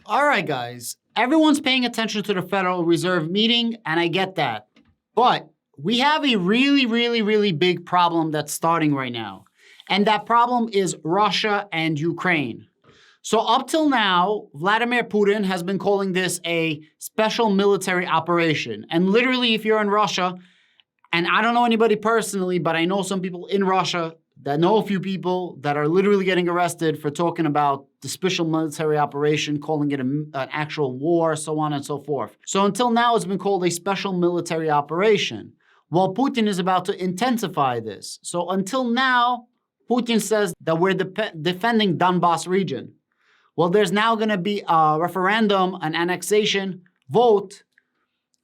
All right, guys. Everyone's paying attention to the Federal Reserve meeting, and I get that. But we have a really big problem that's starting right now. And that problem is Russia and Ukraine. So up till now, Vladimir Putin has been calling this a special military operation. And literally, if you're in Russia, and I don't know anybody personally, but I know some people in Russia that know a few people that are literally getting arrested for talking about the special military operation, calling it an actual war, so on and so forth. So until now, it's been called a special military operation. Well, Putin is about to intensify this. So until now, Putin says that we're defending Donbas region. Well, there's now going to be a referendum, an annexation vote,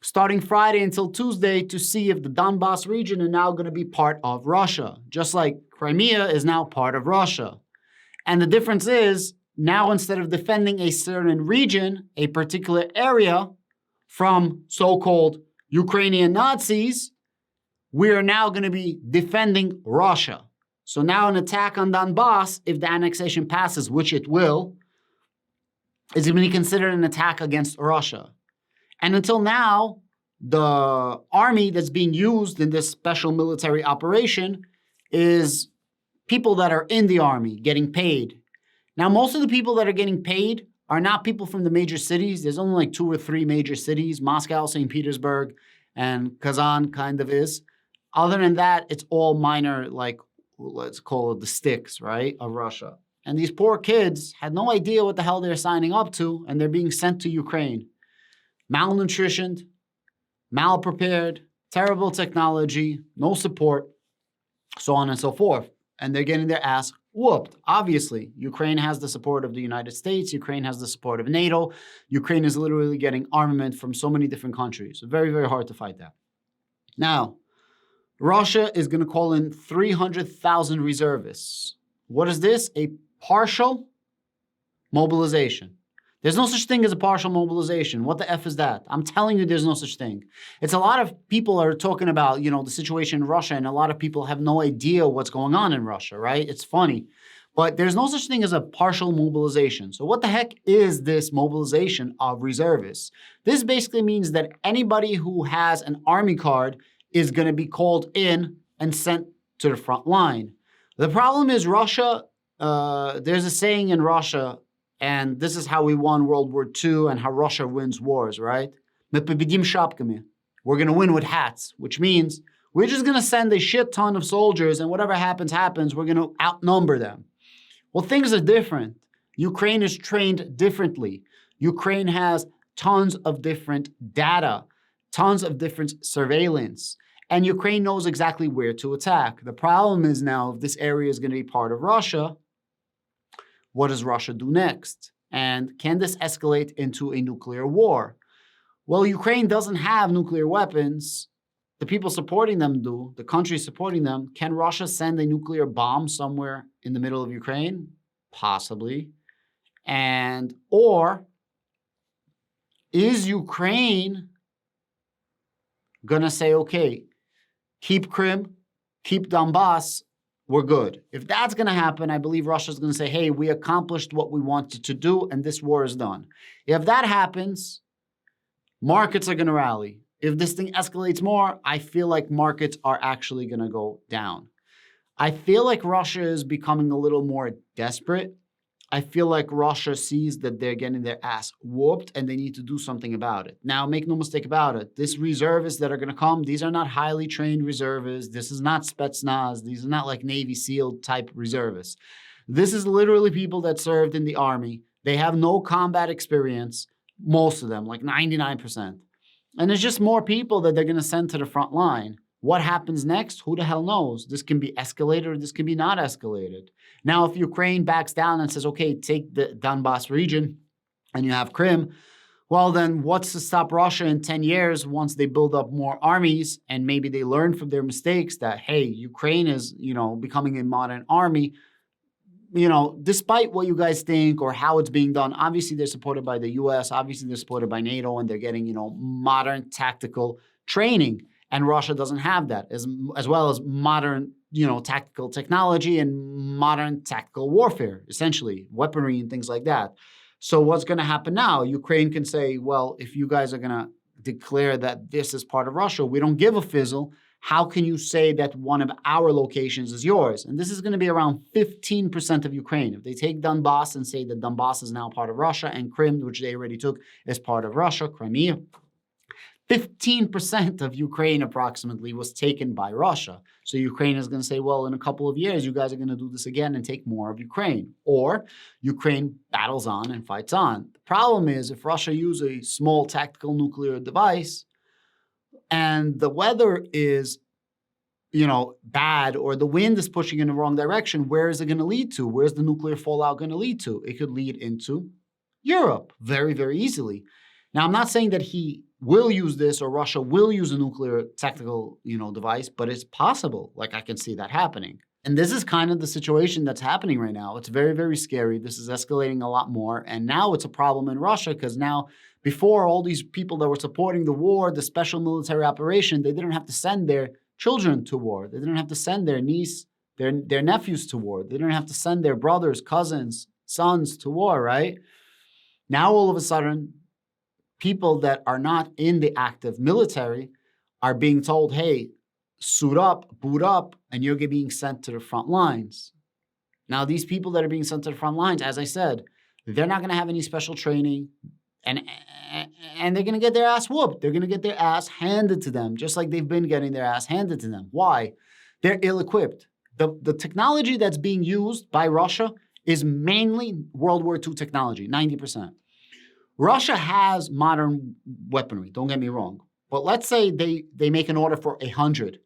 starting Friday until Tuesday to see if the Donbas region is now going to be part of Russia, just like Crimea is now part of Russia. And the difference is now instead of defending a certain region, a particular area from so-called Ukrainian Nazis, we are now going to be defending Russia. So now an attack on Donbas, if the annexation passes, which it will, is going to be considered an attack against Russia. And until now, the army that's being used in this special military operation is people that are in the army getting paid. Now, most of the people that are getting paid are not people from the major cities. There's only like 2 or 3 major cities, Moscow, St. Petersburg, and Kazan kind of is. Other than that, it's all minor, like, let's call it the sticks, right, of Russia. And these poor kids had no idea what the hell they're signing up to, and they're being sent to Ukraine. Malnutritioned, malprepared, terrible technology, no support, so on and so forth. And they're getting their ass whooped. Obviously, Ukraine has the support of the United States. Ukraine has the support of NATO. Ukraine is literally getting armament from so many different countries. Very hard to fight that. Now, Russia is going to call in 300,000 reservists. What is this? A partial mobilization. There's no such thing as a partial mobilization. What the F is that? I'm telling you there's no such thing. It's a lot of people are talking about, the situation in Russia, and a lot of people have no idea what's going on in Russia, right? It's funny. But there's no such thing as a partial mobilization. So what the heck is this mobilization of reservists? This basically means that anybody who has an army card is going to be called in and sent to the front line. The problem is Russia, there's a saying in Russia, and this is how we won World War II and how Russia wins wars, right? Мы победим шапками. We're going to win with hats, which means we're just going to send a shit ton of soldiers, and whatever happens, happens. We're going to outnumber them. Well, things are different. Ukraine is trained differently. Ukraine has tons of different data, tons of different surveillance, and Ukraine knows exactly where to attack. The problem is now, if this area is going to be part of Russia, what does Russia do next? And can this escalate into a nuclear war? Well, Ukraine doesn't have nuclear weapons. The people supporting them do. The countries supporting them. Can Russia send a nuclear bomb somewhere in the middle of Ukraine? Possibly. Or is Ukraine going to say, okay, keep Crimea, keep Donbas, we're good. If that's going to happen, I believe Russia's going to say, hey, we accomplished what we wanted to do, and this war is done. If that happens, markets are going to rally. If this thing escalates more, I feel like markets are actually going to go down. I feel like Russia is becoming a little more desperate. I feel like Russia sees that they're getting their ass whooped and they need to do something about it. Now, make no mistake about it. These reservists that are going to come, these are not highly trained reservists. This is not Spetsnaz. These are not like Navy SEAL type reservists. This is literally people that served in the army. They have no combat experience, most of them, like 99%. And it's just more people that they're going to send to the front line. What happens next? Who the hell knows? This can be escalated or this can be not escalated. Now, if Ukraine backs down and says, okay, take the Donbas region and you have Crimea, well, then what's to stop Russia in 10 years once they build up more armies and maybe they learn from their mistakes that, hey, Ukraine is, becoming a modern army. Despite what you guys think or how it's being done, obviously they're supported by the US, obviously they're supported by NATO, and they're getting, modern tactical training. And Russia doesn't have that, as well as modern, tactical technology and modern tactical warfare, essentially, weaponry and things like that. So what's going to happen now? Ukraine can say, well, if you guys are going to declare that this is part of Russia, we don't give a fizzle. How can you say that one of our locations is yours? And this is going to be around 15% of Ukraine. If they take Donbass and say that Donbass is now part of Russia and Crimea, which they already took, is part of Russia, Crimea, 15% of Ukraine approximately was taken by Russia. So Ukraine is going to say, well, in a couple of years, you guys are going to do this again and take more of Ukraine. Or Ukraine battles on and fights on. The problem is if Russia uses a small tactical nuclear device and the weather is, bad, or the wind is pushing in the wrong direction, where is it going to lead to? Where's the nuclear fallout going to lead to? It could lead into Europe very, very easily. Now, I'm not saying that he will use this or Russia will use a nuclear tactical, device, but it's possible. Like, I can see that happening. And this is kind of the situation that's happening right now. It's very, very scary. This is escalating a lot more. And now it's a problem in Russia because now, before, all these people that were supporting the war, the special military operation, they didn't have to send their children to war. They didn't have to send their niece, their nephews to war. They didn't have to send their brothers, cousins, sons to war, right? Now, all of a sudden, people that are not in the active military are being told, hey, suit up, boot up, and you're being sent to the front lines. Now, these people that are being sent to the front lines, as I said, they're not going to have any special training, and they're going to get their ass whooped. They're going to get their ass handed to them, just like they've been getting their ass handed to them. Why? They're ill-equipped. The technology that's being used by Russia is mainly World War II technology, 90%. Russia has modern weaponry, don't get me wrong. But let's say they make an order for 100.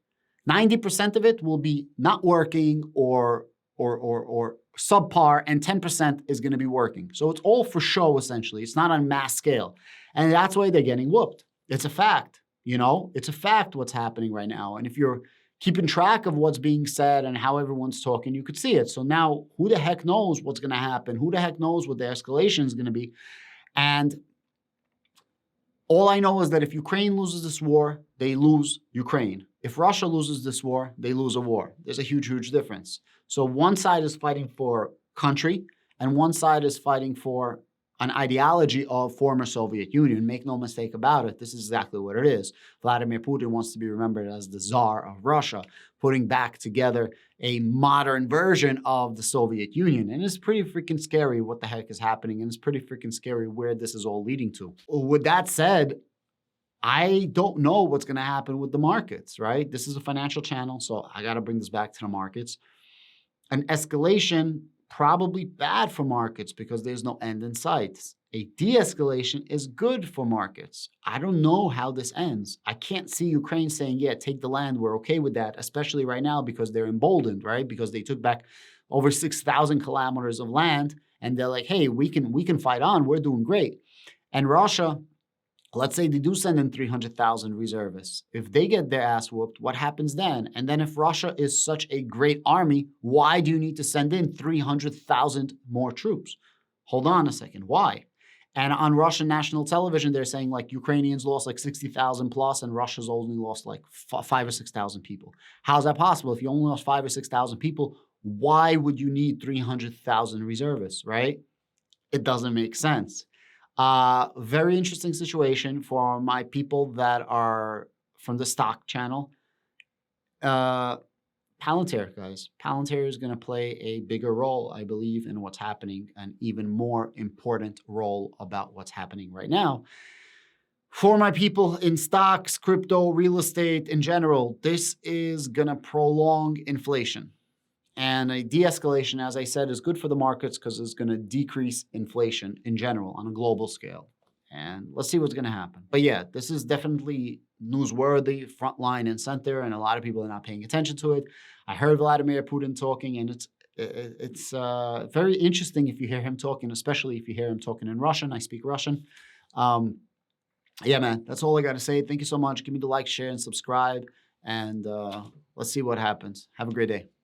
90% of it will be not working or subpar, and 10% is going to be working. So it's all for show, essentially. It's not on mass scale. And that's why they're getting whooped. It's a fact, It's a fact what's happening right now. And if you're keeping track of what's being said and how everyone's talking, you could see it. So now, who the heck knows what's going to happen? Who the heck knows what the escalation is going to be? And all I know is that if Ukraine loses this war, they lose Ukraine. If Russia loses this war, they lose a war. There's a huge, huge difference. So one side is fighting for country, and one side is fighting for an ideology of former Soviet Union. Make no mistake about it, this is exactly what it is. Vladimir Putin wants to be remembered as the Tsar of Russia, putting back together a modern version of the Soviet Union. And it's pretty freaking scary what the heck is happening, and it's pretty freaking scary where this is all leading to. With that said, I don't know what's going to happen with the markets, right? This is a financial channel, so I got to bring this back to the markets. An escalation, probably bad for markets because there's no end in sight. A de-escalation is good for markets. I don't know how this ends. I can't see Ukraine saying, yeah, take the land, we're okay with that, especially right now because they're emboldened, right? Because they took back over 6,000 kilometers of land, and they're like, hey, we can fight on, we're doing great. And Russia, let's say they do send in 300,000 reservists. If they get their ass whooped, what happens then? And then if Russia is such a great army, why do you need to send in 300,000 more troops? Hold on a second, why? And on Russian national television, they're saying like Ukrainians lost like 60,000 plus and Russia's only lost like 5,000 or 6,000 people. How's that possible? If you only lost 5,000 or 6,000 people, why would you need 300,000 reservists, right? It doesn't make sense. Very interesting situation for my people that are from the stock channel. Palantir, guys. Palantir is going to play a bigger role, I believe, in what's happening, an even more important role about what's happening right now. For my people in stocks, crypto, real estate in general, this is going to prolong inflation. And a de-escalation, as I said, is good for the markets because it's going to decrease inflation in general on a global scale. And let's see what's going to happen. But yeah, this is definitely newsworthy, front line and center, and a lot of people are not paying attention to it. I heard Vladimir Putin talking, and it's very interesting if you hear him talking, especially if you hear him talking in Russian. I speak Russian. Yeah, man, that's all I got to say. Thank you so much. Give me the like, share, and subscribe, and let's see what happens. Have a great day.